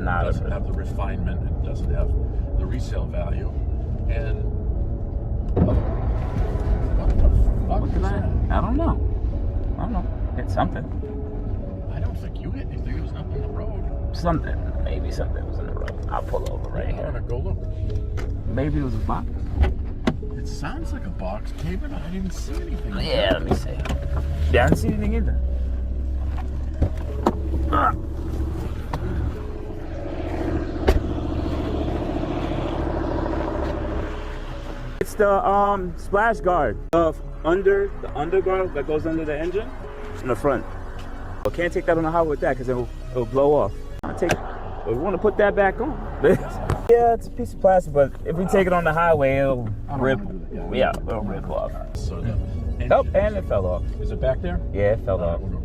not. It doesn't have the refinement. It doesn't have the resale value. And what the fuck is that? I don't know. Hit something. I don't think you hit anything. There was nothing in the road. Something. Maybe something was in the road. I'll pull over right I'm here. gonna go look. Maybe it was a box. It sounds like a box came in. I didn't see anything. Yeah, let me see. Yeah, I didn't see anything either. It's the splash guard. The underguard that goes under the engine in the front. I can't take that on the highway with that because it'll blow off. We want to put that back on. Yeah, it's a piece of plastic, but if we take it on the highway, it'll rip. Yeah, it'll rip off. So the Oh, and it fell off. Is it back there? Yeah, it fell off. We'll go